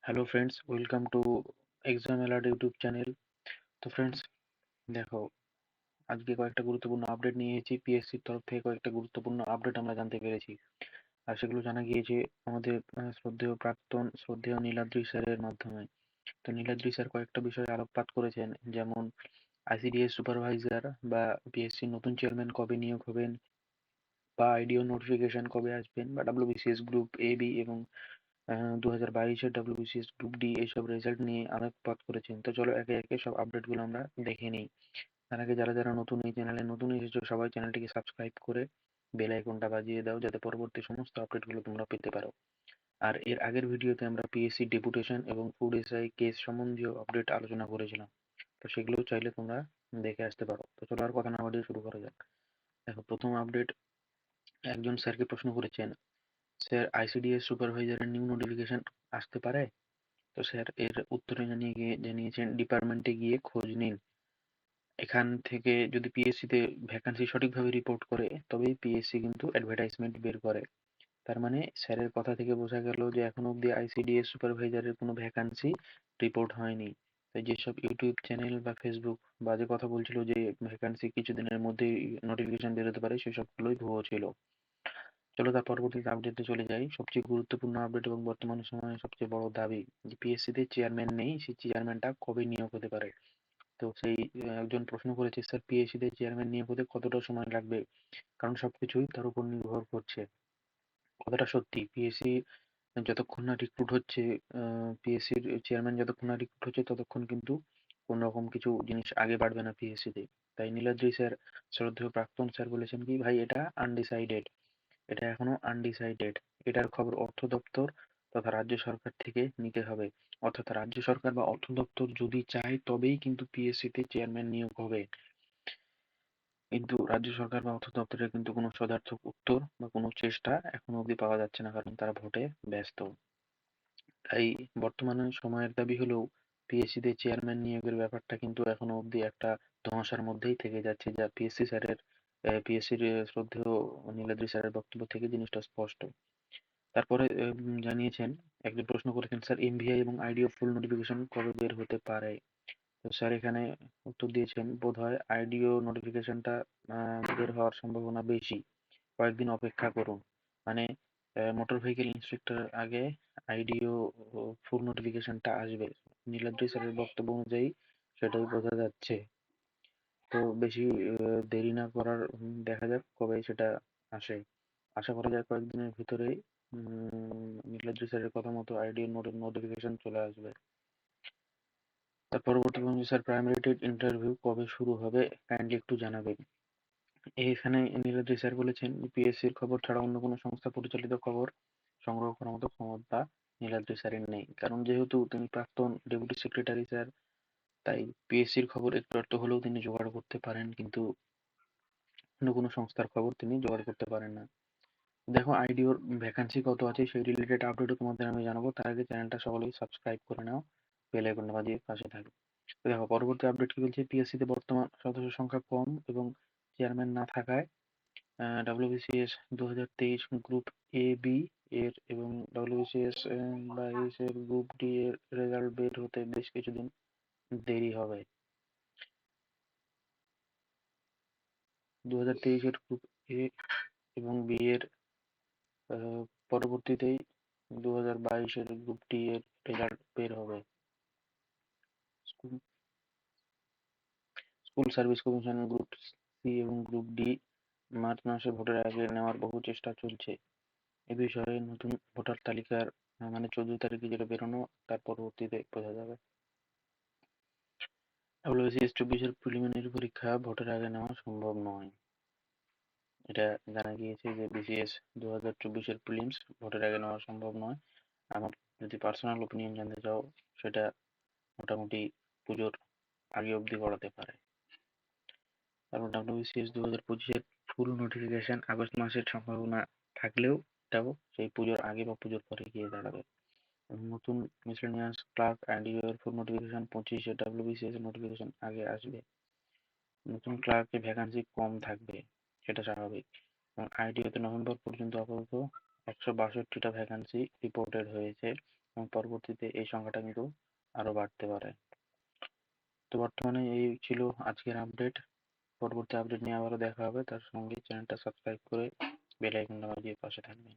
Hello friends, welcome to exam alert YouTube channel. তো friends, দেখো, আজকে কয়েকটা গুরুত্বপূর্ণ আপডেট নিয়ে এসেছি। পিএসসির তরফ থেকে কয়েকটা গুরুত্বপূর্ণ আপডেট আমরা জানতে পেরেছি, আর সেগুলো জানা গিয়েছে আমাদের শ্রদ্ধেয় নীলাদ্রি স্যারের মাধ্যমে। তো নীলাদ্রি স্যার কয়েকটা বিষয়ে আলোকপাত করেছেন, যেমন আইসিডিএস সুপারভাইজার বা পিএসসির নতুন চেয়ারম্যান কবে নিয়োগ হবেন, বা আইডিও নোটিফিকেশন কবে আসবেন, বা ডাব্লিউবিসিএস গ্রুপ এ বি এবং 2022-এর ডাব্লিউবিসিএস গ্রুপ ডি এইসব রেজাল্ট নিয়ে আলোকপাত করেছেন। তো চলো একে একে সব আপডেটগুলো আমরা দেখে নিই। তার আগে যারা যারা নতুন এই চ্যানেলে নতুন এসেছো, সবাই চ্যানেলটিকে সাবস্ক্রাইব করে বেল আইকনটা বাজিয়ে দাও, যাতে পরবর্তী সমস্ত আপডেটগুলো তোমরা পেতে পারো। আর এর আগের ভিডিওতে আমরা পিএসসি ডেপুটেশন এবং ফুড এসআই কেস সম্বন্ধীয় আপডেট আলোচনা করেছিলাম, তো সেগুলো চাইলে তোমরা দেখে আসতে পারো। তো চলো আর কথা না বাড়িয়ে শুরু করা যাক। দেখো, প্রথম আপডেট, একজন স্যারকে প্রশ্ন করেছেন, স্যার আইসিডিএস সুপারভাইজারের নিউ নোটিফিকেশন আসতে পারে? তো স্যার এর উত্তরে জানিয়েছেন, ডিপার্টমেন্টে গিয়ে খোঁজ নিন। এখান থেকে যদি পিএসসি তে ভ্যাকান্সি সঠিকভাবে রিপোর্ট করে, তবেই পিএসসি কিন্তু অ্যাডভার্টাইজমেন্ট বের করে। তার মানে স্যারের কথা থেকে বোঝা গেল যে এখনো অব্দি আইসিডিএস সুপারভাইজারের কোনো ভ্যাকান্সি রিপোর্ট হয়নি। তাই যেসব ইউটিউব চ্যানেল বা ফেসবুক বাজে কথা বলছিল যে ভ্যাকান্সি কিছুদিনের মধ্যেই নোটিফিকেশন বেরোতে পারে, সেসবগুলোই ভুয়ো ছিল। চলো তার পরবর্তীতে আপডেটে চলে যাই। সবচেয়ে গুরুত্বপূর্ণ আপডেট এবং বর্তমান সময়ে সবচেয়ে বড় দাবি, যে পিএসসি তে চেয়ারম্যান নেই, সেই চেয়ারম্যানটা কবে নিয়োগ হতে পারে? তো সেই একজন প্রশ্ন করেছে, স্যার পিএসসি তে চেয়ারম্যান নিয়োগ হতে কতটা সময় লাগবে? কারণ সবকিছুই তার উপর নির্ভর করছে। কথাটা সত্যি, পিএসসি যতক্ষণ না রিক্রুট হচ্ছে, পিএসসির চেয়ারম্যান যতক্ষণ না রিক্রুট হচ্ছে, ততক্ষণ কিন্তু কোন রকম কিছু জিনিস আগে বাড়বে না পিএসসি তে। তাই নীলাদ্রি স্যার, শ্রদ্ধেয় প্রাক্তন স্যার, বলেছেন কি, ভাই এটা আনডিসাইডেড, এটা এখনো আনডিসাইডেড। এটার খবর অর্থ দপ্তর তথা রাজ্য সরকার থেকে নিতে হবে। অর্থাৎ রাজ্য সরকার বা অর্থ দপ্তর যদি চায়, তবেই কিন্তু পিএসসি তে চেয়ারম্যান নিয়োগ হবে। কিন্তু রাজ্য সরকার বা অর্থ দপ্তরের কিন্তু কোনো সদর্থক উত্তর বা কোনো চেষ্টা এখনো অবধি পাওয়া যাচ্ছে না, কারণ তারা ভোটে ব্যস্ত। তাই বর্তমানে সময়ের দাবি হলেও পিএসসি তে চেয়ারম্যান নিয়োগের ব্যাপারটা কিন্তু এখনো অবধি একটা ধোঁয়াশার মধ্যেই থেকে যাচ্ছে, যা পিএসসির শ্রদ্ধেয় নীলাদ্রি স্যারের বক্তব্য থেকে জিনিসটা স্পষ্ট। তারপরে জানিয়েছেন, একজন প্রশ্ন করেছেন, স্যার এমভিআই এবং আইডিও ফুল নোটিফিকেশন কবে বের হতে পারে? তো স্যার এখানে উত্তর দিয়েছেন, বোধহয় আইডিও নোটিফিকেশনটা বের হওয়ার সম্ভাবনা বেশি, কয়েকদিন অপেক্ষা করুন। মানে মোটর ভেহিকেল ইন্সপেক্টর আগে আইডিও ফুল নোটিফিকেশনটা আসবে, নীলাদ্রি স্যারের বক্তব্য অনুযায়ী সেটাই বোঝা যাচ্ছে। তো বেশি দেরি না করার, দেখা যাক কবে সেটা আসে। আশা করা যায় কয়েকদিনের ভিতরেই নীলাদ্রি স্যারের কথা মতো আইডিও নোটিফিকেশন চলে আসবে। তার পরবর্তী বলছি, স্যার প্রাইমারি টেট ইন্টারভিউ কবে শুরু হবে, কাইন্ডলি একটু জানাবেন। এখানে নীলাদ্রি স্যার বলেছেন, পিএসসির খবর ছাড়া অন্য কোনো সংস্থা পরিচালিত খবর সংগ্রহ করার মতো ক্ষমতা নীলাদ্রি স্যারের নেই। কারণ যেহেতু তিনি প্রাক্তন ডেপুটি সেক্রেটারি স্যার, তাই পিএসসির খবর একটু আধটু হলেও তিনি জোগাড় করতে পারেন, কিন্তু অন্য কোনো সংস্থার খবর তিনি জোগাড় করতে পারেন না। দেখো, আইডিওর ভ্যাকান্সি কত আছে সেই রিলেটেড আপডেটও তোমাদের আমি জানাবো। তার আগে চ্যানেলটা সকলেই সাবস্ক্রাইব করে নাও, বেল আইকনটা বাজিয়ে পাশে থাকো। তো দেখো, পরবর্তী আপডেট কি বলছে, পিএসসি তে বর্তমান সদস্য সংখ্যা কম এবং চেয়ারম্যান না থাকায় ডাব্লিউবিসিএস 2023 গ্রুপ এ বি এর এবং ডাব্লিউবিসিএস 22 এর গ্রুপ ডি এর রেজাল্ট বের হতে বেশ কিছুদিন দেরি হবে। 2023 এর গ্রুপ এ এবং বি এর পরবর্তীতেই 2022 এর গ্রুপ ডি এর রেজাল্ট বের হবে। School school service commission group C এবং গ্রুপ ডি মার্চ মাসে ভোটের আগে নেওয়ার বহু চেষ্টা চলছে। এ বিষয়ে নতুন ভোটার তালিকার মানে 14 তারিখে যেটা বেরোনো, তার পরবর্তীতে বোঝা যাবে। ডাব্লিউবিসিএস 24-এর প্রিলিমিনারি পরীক্ষা ভোটের আগে নেওয়া সম্ভব নয়। এটা জানা গিয়েছে যে বিসিএস 2024-এর প্রিলিমস ভোটের আগে নেওয়া সম্ভব নয়। আমার যদি পার্সোনাল ওপিনিয়ন জানতে চাও, সেটা মোটামুটি পুজোর আগে অবধি গড়াতে পারে। তারপর ডাব্লিউবিসিএস 2025-এর ফুল নোটিফিকেশন আগস্ট মাসের সম্ভাবনা থাকলেও এটাও সেই পুজোর আগে বা পুজোর পরে গিয়ে দাঁড়াবে। নতুন মিসেলেনিয়াস ক্লার্ক অ্যান্ড এর ফুল নোটিফিকেশন 25-এ, ডাব্লিউবিসিএস এর নোটিফিকেশন আগে আসবে। নতুন ক্লার্কের ভ্যাকান্সি কম থাকবে, সেটা স্বাভাবিক। এবং আইডিওতে নভেম্বর পর্যন্ত আপাতত 162টা ভ্যাকান্সি রিপোর্টেড হয়েছে, এবং পরবর্তীতে এই সংখ্যাটা কিন্তু আরো বাড়তে পারে। তো বর্তমানে এই ছিল আজকের আপডেট। পরবর্তী আপডেট নিয়ে আবারও দেখা হবে, তার সঙ্গে চ্যানেলটা সাবস্ক্রাইব করে বেল আইকনটা বাজিয়ে পাশে থাকবেন।